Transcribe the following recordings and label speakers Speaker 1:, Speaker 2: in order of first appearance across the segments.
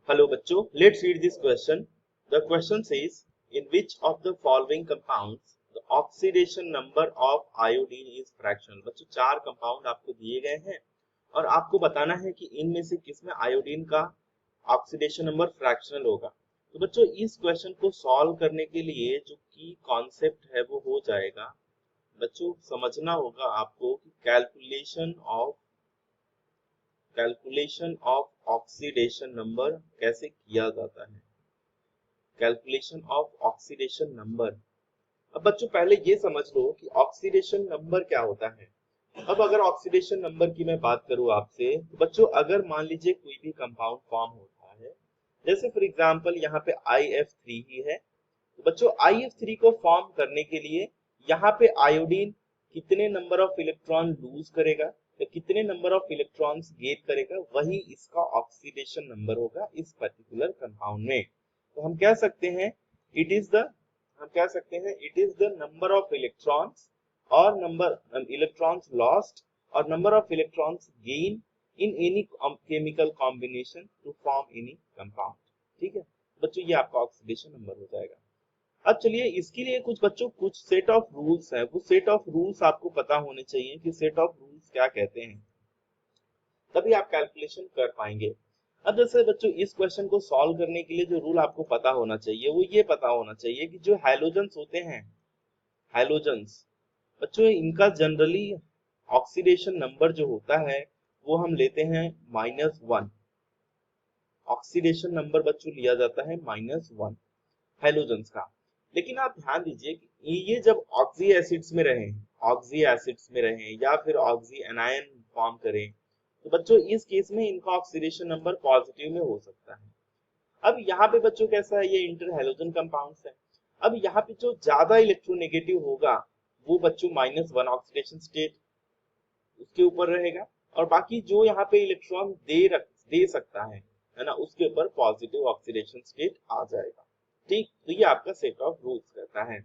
Speaker 1: Hello बच्चों, let's read this question. The question says, in which of the following compounds the oxidation number of iodine is fractional? बच्चों चार compound आपको दिए गए हैं और आपको बताना है कि इनमें से किसमें आयोडीन का ऑक्सीडेशन नंबर फ्रैक्शनल होगा। तो बच्चों इस क्वेश्चन को सॉल्व करने के लिए जो की कॉन्सेप्ट है वो हो जाएगा, बच्चों समझना होगा आपको कि कैलकुलेशन ऑफ ऑक्सीडेशन नंबर कैसे किया जाता है। Calculation of oxidation number. अब बच्चों पहले ये समझ लो कि ऑक्सीडेशन नंबर क्या होता है। अब अगर ऑक्सीडेशन नंबर की मैं बात करूं आपसे, तो बच्चों अगर मान लीजिए कोई भी कंपाउंड फॉर्म होता है, जैसे फॉर एग्जांपल यहाँ पे IF3 ही है, तो बच्चों IF3 को फॉर्म करने के लिए यहाँ पे आयोडीन कितने नंबर ऑफ इलेक्ट्रॉन लूज करेगा या कितने नंबर ऑफ इलेक्ट्रॉन्स गेन करेगा, वही इसका ऑक्सीडेशन नंबर होगा इस पर्टिकुलर कंपाउंड में। तो हम कह सकते हैं it is the number of electrons और नंबर इलेक्ट्रॉन्स लॉस्ट और number of electrons gain in any chemical combination to form any compound. ठीक है बच्चों, ये आपका ऑक्सीडेशन नंबर हो जाएगा। अब चलिए इसके लिए कुछ बच्चों कुछ सेट ऑफ रूल्स हैं, वो सेट ऑफ रूल्स आपको पता होने चाहिए कि सेट ऑफ रूल्स क्या कहते हैं, तभी आप कैलकुलेशन कर पाएंगे। अब जैसे बच्चों इस क्वेश्चन को सॉल्व करने के लिए जो रूल आपको पता होना चाहिए वो ये पता होना चाहिए कि जो हैलोजेंस होते हैं, हैलोजेंस बच्चों इनका जनरली ऑक्सीडेशन नंबर जो होता है वो हम लेते हैं -1। ऑक्सीडेशन नंबर बच्चों लिया जाता है -1 हैलोजेंस का। लेकिन आप ध्यान दीजिए कि ये जब ऑक्सी एसिड्स में रहें या फिर ऑक्सी एनायन फॉर्म करें, तो बच्चों इस केस में इनका ऑक्सीडेशन नंबर पॉजिटिव में हो सकता है। अब यहाँ पे बच्चों कैसा है, ये इंटर हैलोजन कंपाउंड्स है। अब यहाँ पे जो ज्यादा इलेक्ट्रोनेगेटिव होगा वो बच्चों -1 ऑक्सीडेशन स्टेट उसके ऊपर रहेगा, और बाकी जो यहाँ पे इलेक्ट्रॉन दे सकता है ना, उसके ऊपर पॉजिटिव ऑक्सीडेशन स्टेट आ जाएगा। ठीक, तो ये आपका सेट ऑफ रूल्स रहता है।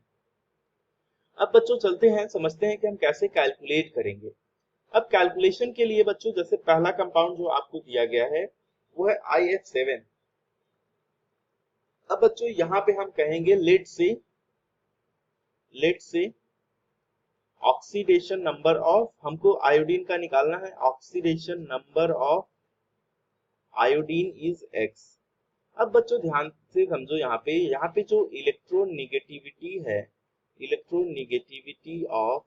Speaker 1: अब बच्चों चलते हैं, समझते हैं कि हम कैसे कैलकुलेट करेंगे। अब कैलकुलेशन के लिए बच्चों जैसे पहला कंपाउंड जो आपको दिया गया है वो है IF7। अब बच्चों यहाँ पे हम कहेंगे लेट से ऑक्सीडेशन नंबर ऑफ, हमको आयोडीन का निकालना है, oxidation number of iodine is X। अब बच्चों ध्यान से समझो, यहाँ पे जो इलेक्ट्रोनेगेटिविटी है, इलेक्ट्रोनेगेटिविटी ऑफ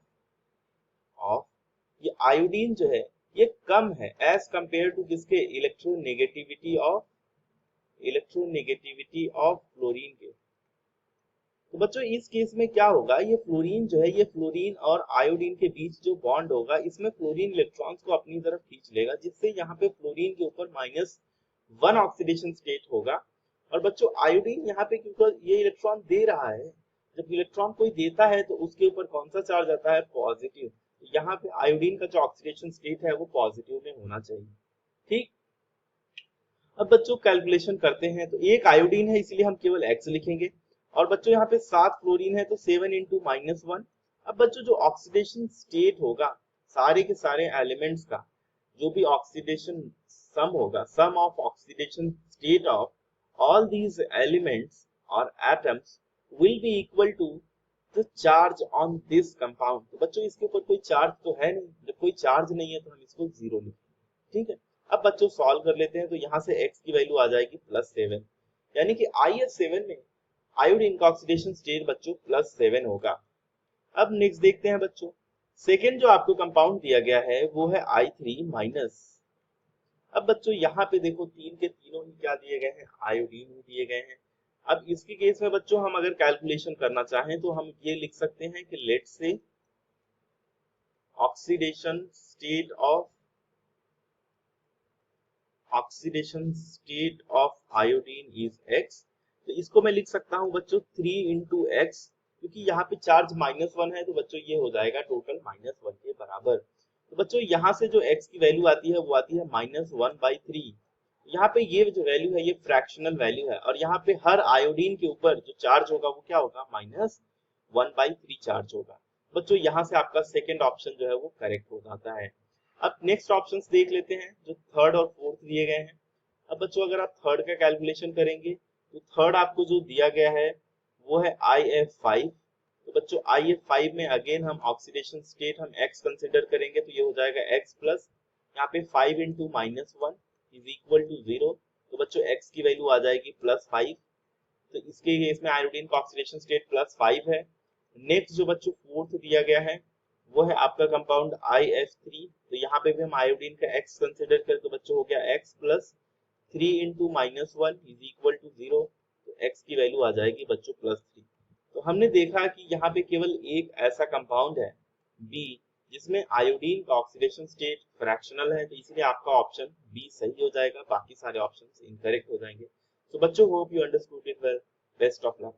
Speaker 1: ये आयोडीन जो है ये कम है एज कंपेयर टू किसके, इलेक्ट्रोनेगेटिविटी ऑफ फ्लोरीन के। तो बच्चों इस केस में क्या होगा, ये फ्लोरीन जो है, ये फ्लोरीन और आयोडीन के बीच जो बॉन्ड होगा इसमें फ्लोरीन इलेक्ट्रॉन्स को अपनी तरफ खींच लेगा, जिससे यहाँ पे फ्लोरीन के ऊपर -1 ऑक्सीडेशन स्टेट होगा। और बच्चों आयोडीन यहाँ पे क्योंकि ये इलेक्ट्रॉन दे रहा है, जब इलेक्ट्रॉन कोई देता है तो उसके ऊपर कौन सा चार्ज आता है, पॉजिटिव। यहाँ पे आयोडीन का जो ऑक्सीडेशन स्टेट है वो पॉजिटिव में होना चाहिए। ठीक, अब बच्चों कैलकुलेशन करते हैं, तो एक आयोडीन है इसलिए हम केवल X लिखेंगे, और बच्चों यहाँ पे 7 फ्लोरीन है तो 7 इंटू -1। अब बच्चों जो ऑक्सीडेशन स्टेट होगा सारे के सारे एलिमेंट्स का, जो भी ऑक्सीडेशन सम होगा, sum of oxidation state of all these elements और atoms will be equal to the charge on this compound. तो बच्चों इसके ऊपर कोई चार्ज तो है नहीं, जब कोई चार्ज नहीं है तो हम इसको 0 लिखेंगे। ठीक है, अब बच्चों सॉल्व कर लेते हैं, तो यहाँ से x की वैल्यू आ जाएगी +7, यानी कि IF7 में आयोडीन का ऑक्सीडेशन स्टेट बच्चों +7 होगा। अब नेक्स्ट देखते हैं बच्चों, सेकेंड जो आपको कंपाउंड दिया गया है वो है I3-। अब बच्चों यहाँ पे देखो तीन के तीनों ही क्या दिए गए हैं, आयोडीन ही दिए गए हैं। अब इसके केस में बच्चों हम अगर कैलकुलेशन करना चाहें तो हम ये लिख सकते हैं कि लेट से oxidation state of iodine is X। तो इसको मैं लिख सकता हूं बच्चों 3 इंटू एक्स, क्योंकि यहाँ पे चार्ज -1 है तो बच्चों ये हो जाएगा टोटल -1 के बराबर। तो बच्चों यहाँ से जो x की वैल्यू आती है वो आती है -1/3। यहाँ पे ये जो वैल्यू है ये फ्रैक्शनल वैल्यू है, और यहाँ पे हर आयोडीन के ऊपर जो चार्ज होगा वो क्या होगा, -1/3 चार्ज होगा। बच्चों यहाँ से आपका सेकेंड ऑप्शन जो है वो करेक्ट हो जाता है। अब नेक्स्ट ऑप्शंस देख लेते हैं, जो थर्ड और फोर्थ दिए गए हैं। अब बच्चों अगर आप थर्ड का कैलकुलेशन करेंगे तो थर्ड आपको जो दिया गया है वो है IF5। तो बच्चों IF5 में अगेन हम ऑक्सीडेशन स्टेट हम x कंसिडर करेंगे, तो ये हो जाएगा x प्लस यहाँ पे 5 इंटू -1 इज इक्वल टू 0। तो बच्चों x की वैल्यू आ जाएगी +5। तो इसके केस में आयोडीन का ऑक्सीडेशन स्टेट +5 है। नेक्स्ट जो बच्चों फोर्थ दिया गया है वो है आपका कंपाउंड IF3। तो यहाँ पे भी हम आयोडीन का x कंसिडर करें तो बच्चों हो गया x plus 3 into -1 is equal to 0। तो x की वैल्यू आ जाएगी बच्चों +3। तो हमने देखा कि यहाँ पे केवल एक ऐसा कंपाउंड है B जिसमें आयोडीन का ऑक्सीडेशन स्टेट फ्रैक्शनल है, तो इसलिए आपका ऑप्शन बी सही हो जाएगा, बाकी सारे ऑप्शंस इनकरेक्ट हो जाएंगे। तो बच्चों hope you understood it well. Best of luck.